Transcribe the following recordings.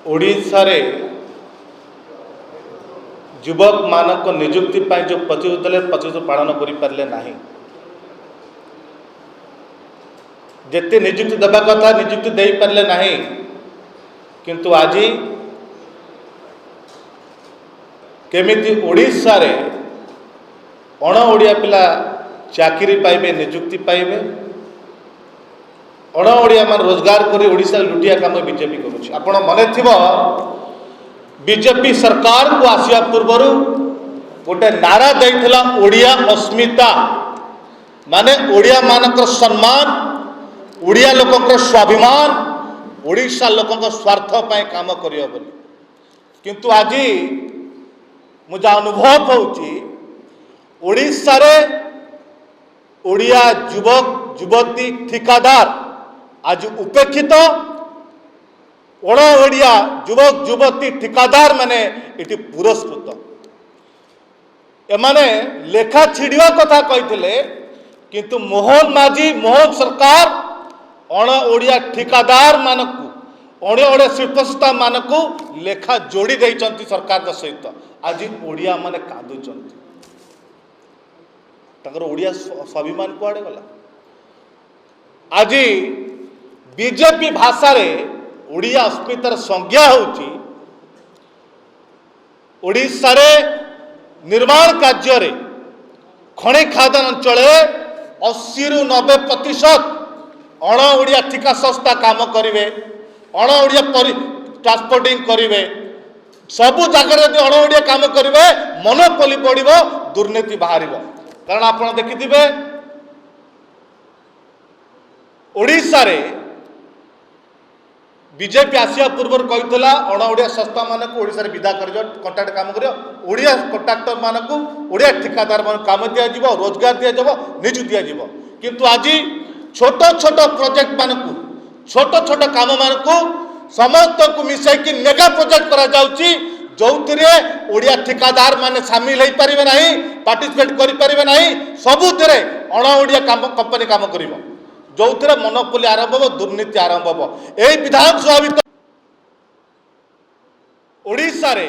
ओडिशा रे युवक मानक निजुक्ति जो प्रतिश्रुति पालन करें ना जिते निजुक्ति देवा कथा निजुक्ति दे पारे ना किंतु आज केमिति ओडिशा रे अण ओडिया पिला चाकरी पाइबे निजुक्ति पाइबे अण ओडिया मान रोजगार कर ओडिशा लुटिया काम बीजेपी करुच्ची। आपण मन थी बीजेपी सरकार को आसिया पूर्वर गोटे नारा देइथिला ओडिया अस्मिता माने ओडिया मानकर सम्मान ओडिया लोकंकर स्वाभिमान ओडिशा लोकंकर स्वार्थ पाए काम करियो बोली किंतु आज मुझे अनुभव होउची ओडिशा रे ओडिया युवक युवती ठिकादार आज उपेक्षित अण ओडिया युवक युवती ठिकादार माने इति पुरस्कृत एमाने लेखा छिड़िया कथा कहिथिले किंतु मोहन माझी मोहन सरकार अण ओडिया ठिकादार मानकू अण ओडिया शिल्पसंस्था मानकू लेखा जोड़ी देइचंती सरकार सहित आज ओडिया माने कांदुचंती ताकर ओडिया स्वाभिमान कुआडे गला। आज बीजेपी भाषा रे ओडिया अस्मितार संज्ञा होची ओडिशा रे निर्माण कार्य रे खଣି खादान अंचल 80 रु 90% अण ओडिया ठिका संस्था काम करिवे अण ओडिया ट्रांसपोर्टिंग करिवे सबु जगह यदि अण ओडिया काम करिवे मोनोपोली पड़िबो दुर्नीति बाहरिबो। कारण आपण देखिथिबे ओडिशा रे बीजेपी आसिया पूर्व कहला अण ओडिया संस्था मानक ओडिशा रे विदा कर कंट्राक्ट काम करियो ओडिया कंट्राक्टर मानक ओडिया ठिकादार मानक काम दिया जिवो रोजगार दिया जिवो निजु दिया जिवो किंतु आज छोट छोट प्रोजेक्ट मानक छोट छोट काम मानक समस्त को मिसाई मेगा प्रोजेक्ट करा जाउची जोथिरे ओडिया ठिकादार माने शामिल होई परिबे नाही पार्टिसिपेट करि परिबे नाही सबुथिरे अण ओडिया काम कंपनी काम करिवो जो मोनोपोली आरंभ हो दुर्नीति आरंभ हो। यही विधानसभा भर ओडिशा रे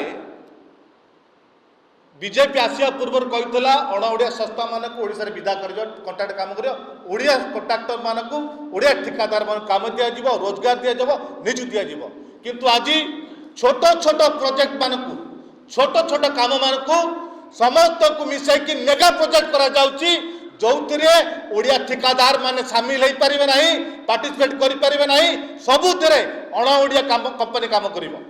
बीजेपी आसिया पूर्व कहला अण ओडिया संस्था मानक ओडिशा रे विदा कर कंट्राक्ट काम करियो ओडिया कंट्राक्टर मानक ओडिया ठिकादार मानक काम दिया जिवो रोजगार दिया जिवो निजु दिया जिवो किंतु आज छोट छोट प्रोजेक्ट मानक छोट छोट काम मानक समस्त को मिसाई मेगा प्रोजेक्ट करा जाउची जोथिरे ओडिया ठिकादार माने शामिल होई परिबे नाही पार्टिसिपेट करि परिबे नाही सबुथिरे अण ओडिया काम कंपनी काम करिवो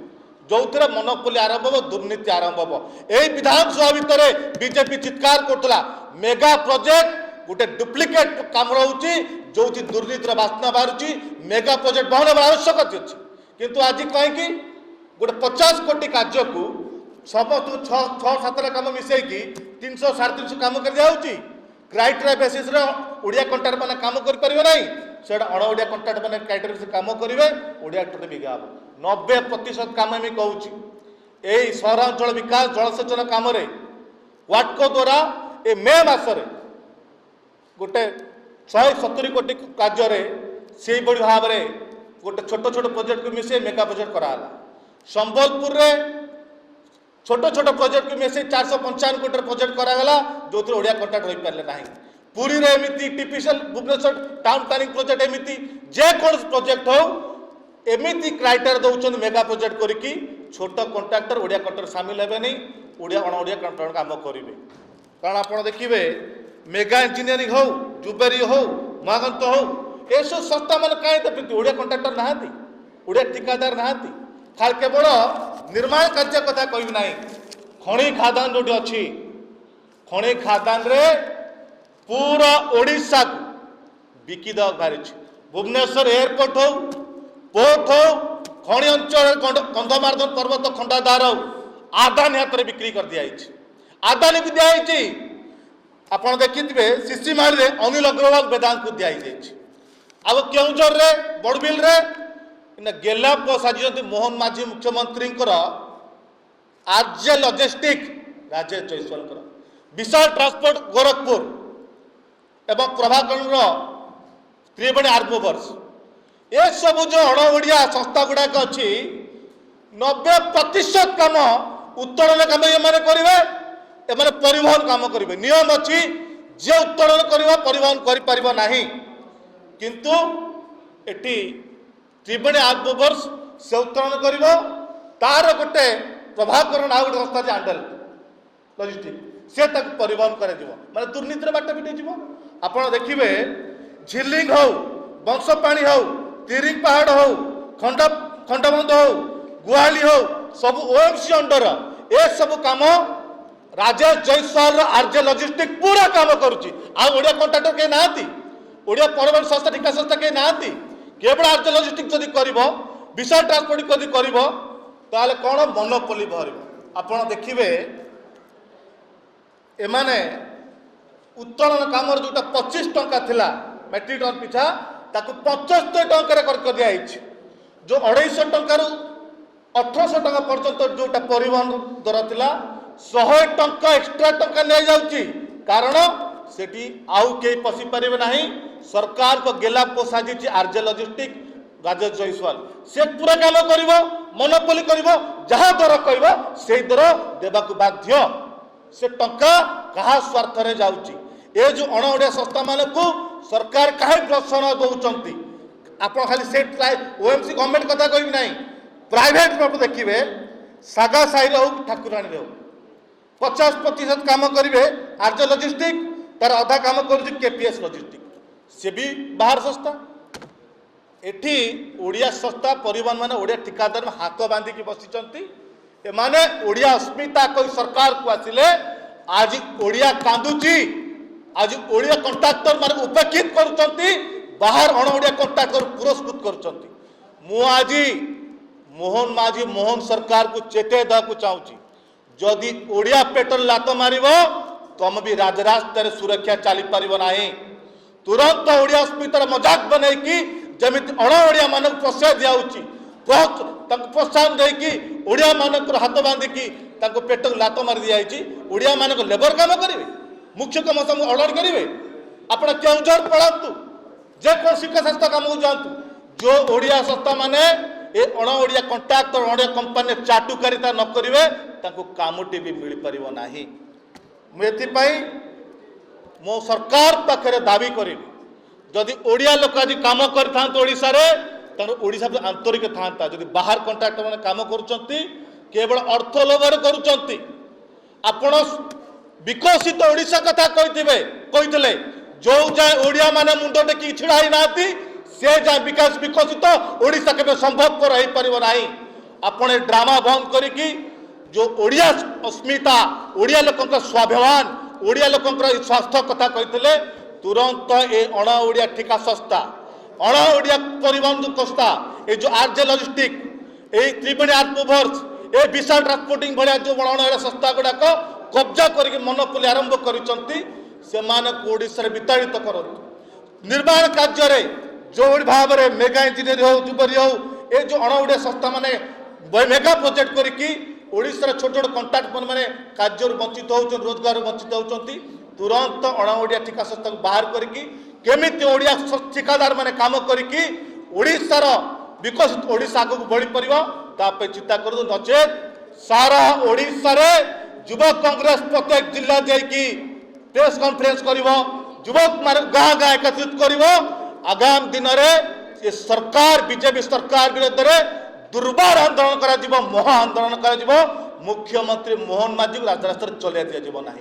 जोथिरे मोनोपोली आरंभ हो दुर्नीति आरंभ हो। एही विधानसभा भितर बीजेपी चित्कार करतला मेगा प्रोजेक्ट गोटे डुप्लिकेट काम रहउची जोथि दुर्नीतिर बास्ना बारुची मेगा प्रोजेक्ट बहन आवश्यक अछि किंतु आज कहीं कि गोटे 50 कोटी कार्य को समस्त 6-7 काम मिसई की 300-350 काम कर दिया होची क्राइटेरिया बेसिस रे ओडिया कंट्राक्ट माने काम कर परिबे नाही सेडा अण ओडिया कंट्राक्ट माने क्राइटेरिया से काम करिवे ओडिया टोटे बिगा 90% काम हम कहूची एई सहरांचल विकास जलसेचन काम रे वाटको द्वारा ए मे मास रे गोटे 170 कोटी कार्य रे सेही बड़ी भाव रे गोटे छोट छोट प्रोजेक्ट को मिसे मेगा प्रोजेक्ट कराला। संबलपुर रे छोट छोट प्रोजेक्ट को मिसे 455 कोटी प्रोजेक्ट करागला जो ओडिया कंट्राक्ट हो पारे ना। पुरी रे एमिति टीपीसीएल भुवनेश्वर टाउन प्लानिंग प्रोजेक्ट एमिति जे कौन प्रोजेक्ट हो एमिति क्राइटेरिया दउछन मेगा प्रोजेक्ट करिकी छोट कंट्राक्टर ओडिया कंट्राक्टर शामिल हेबे नहीं ओडिया अण ओडिया कंट्राक्टर काम करिवे। कारण आपण देखिबे मेगा इंजीनियरिंग हो जुबेरी हो महागंत हो ए सब संस्था मान काहे देपति ओडिया कंट्राक्टर नाहांती ओडिया ठिकादार नाहांती खाल केवल निर्माण कार्य कथा कहबी नाही खणी खादान जोटी अछि खणी खादान रे पूरा ओडिशा को बिकी द बारिछ भुवनेश्वर एयरपोर्ट हो पोर्ट हो खणी अंचल कंधमार्दन पर्वत खंडाधार हो आदानी हाथ रे बिक्री कर दिया आदानी को दिया आपण देखिथिबे सिसीमारी रे अनिल अग्रवाल वेदांत को दिया अब केउंझर रे बड़बिल रे गेलाप साजिଛନ୍ତି मोहन माझी मुख्यमंत्री आरजे लॉजिस्टिक राजेश जयसवाल विशाल ट्रांसपोर्ट गोरखपुर एवं प्रभाकरण त्रिवेणी आर्मोवर्स ए सब जो अण ओडिया संस्था गुड़ाक अच्छी 90% काम उत्तोलन काम ये करेंगे एमाने परिवहन काम करेंगे नियम अच्छी जे उत्तोलन करवा परिवहन कर नहीं किंतु एटी त्रिवेणी आत्मवर्ष से उत्तोलन कर तार गोटे प्रभाकरण आ गोटे संस्था हैंडल लॉजिस्टिक से परिवहन कर माने दुर्नीतिर बाट पिटे आप देखिए झिलिंग हो बंशपाणी हो तिरिंग पहाड़ हो खंडबंध हो गुहाली हो सब ओएमसी अंडर ए सब काम राजेश जयसवाल आरजे लॉजिस्टिक पूरा काम करुच्ची आड़िया कंट्राक्टर कहीं ना ओडिया परिवहन संस्था ठिका संस्था कहीं ना केवल आरजे लॉजिस्टिक जदि कर विशाल ट्रांसपोर्ट जदि कर कौन मोनोपोली बाहर आपड़ देखिए एमाने उत्तोलन काम जोटा 25 टंका थिला मेट्रिक टन पिछा ताकू 75 टंका कर दिया जो 250 टंकार 1800 टंका पर्यंत जोटा परिवहन दर थिला 100 टंका एक्स्ट्रा टंका ले जाउची कारण सेठी आउ के पसी परिबे नाही सरकार को गेला पोसा जी आरजे लॉजिस्टिक राजेश जयसवाल से पूरा काम करिवो मोनोपोली करिवो जहां दर कहबो से दर देबा को बाध्य से टंका कहा स्वार्थ रे जाउची ए जो अणओडिया संस्था मान को सरकार कहे प्रोत्साहन दौरान आप खाली से ओएमसी गवर्नमेंट कथा कहबी नहीं प्राइवेट देखिए सागा साई हो ठाकुराणी हो 50% काम करेंगे आरजे लॉजिस्टिक तार अधा काम कर केपीएस लॉजिस्टिक से भी बाहर संस्था एठी ओडिया संस्था परिवहन माने ओडिया ठिकादार में हाथ बांधिकी बसिचंती एमाने ओडिया अस्मिता कोई सरकार को आसिले आज ओडिया कांदुची आज ओडिया कंट्राक्टर माने उपेक्षित करूचंती बाहर अण ओडिया कंट्राक्टर पुरस्कृत करूचंती मु आज मोहन माझी मोहन सरकार को चेते देवाक चाहूँगी जदि ओडिया पेट्रोल लात मारिब तुम भी राजरास्तार सुरक्षा चली पार ना तुरंत ओडिया अस्मितार मजाक बनईकि जमी अण ओडिया मान प्रश्रय दिखाऊँगी प्रोत्साहन देकी ओडिया मानक हाथ बांधिकी पेट्रोल लात मारी दिखाई ओडिया मानक लेबर काम करेंगे मुख्य कम सब अर्डर करेंगे आप केउझर पढ़ातु जेकोसी संस्था काम को जातु जो ओडिया संस्था माने ए अण ओडिया कंट्राक्टर अण कंपानी चाटुकारिता न करेंगे कामटी भी मिल पार ना मुझे मो सरकार पाखे दाबी करी जदि ओडिया लोक आज कम करशार ओडिशा आंतरिक था जदि बाहर कंट्राक्टर मैंने कम केवल अर्थ लोभर करुँच आपण विकसित ओडिशा कथा कही जो जाए ओडिया माने मुंड टेकी छिड़ा ही ना से जाए विकास विकसित ओडिशा के संभवपर हो पार ना आपण ड्रामा बंद करी जो ओडिया अस्मिता ओडिया लोक स्वाभिमान ओडिया लोक स्वास्थ्य कथा कही तुरंत ए अण ओडिया ठिका संस्था अण ओडिया परिवहन संस्था ये जो आरजे लॉजिस्टिक ये त्रिवेणी आत्मवर्ष ए विशाल ट्रांसपोर्टिंग भाया जो अण ओडिया संस्था गुड़ाक कब्जा करके मोनोपोली आरंभ कर विताड़ित कर निर्माण कार्य जो भाव में मेगा इंजीनियर हो जुबरी हो ये जो अण ओडिया संस्था माने मेगा प्रोजेक्ट करके ओडिशार छोट छोट कंट्राक्ट मैंने कार्य वंचित हो रोजगार वंचित होती तुरंत अण ओडिया ठिका संस्था को बाहर करके केमिति ओडिया ठिकादार मैंने काम करके ओडिशार विकसित ओडिशा आगे बढ़ी पार चिंता कर नचेत सारा ओडिशा रे युवक कांग्रेस प्रत्येक जिला जाकि प्रेस कॉन्फ्रेंस कर युवक मान गाँ गाँ एकत्रित कर आगामी दिन में ये सरकार बीजेपी सरकार विरोध में दुर्बार आंदोलन करा महा आंदोलन करा मुख्यमंत्री मोहन माझी को राजरास्तार चलिया दिया ना।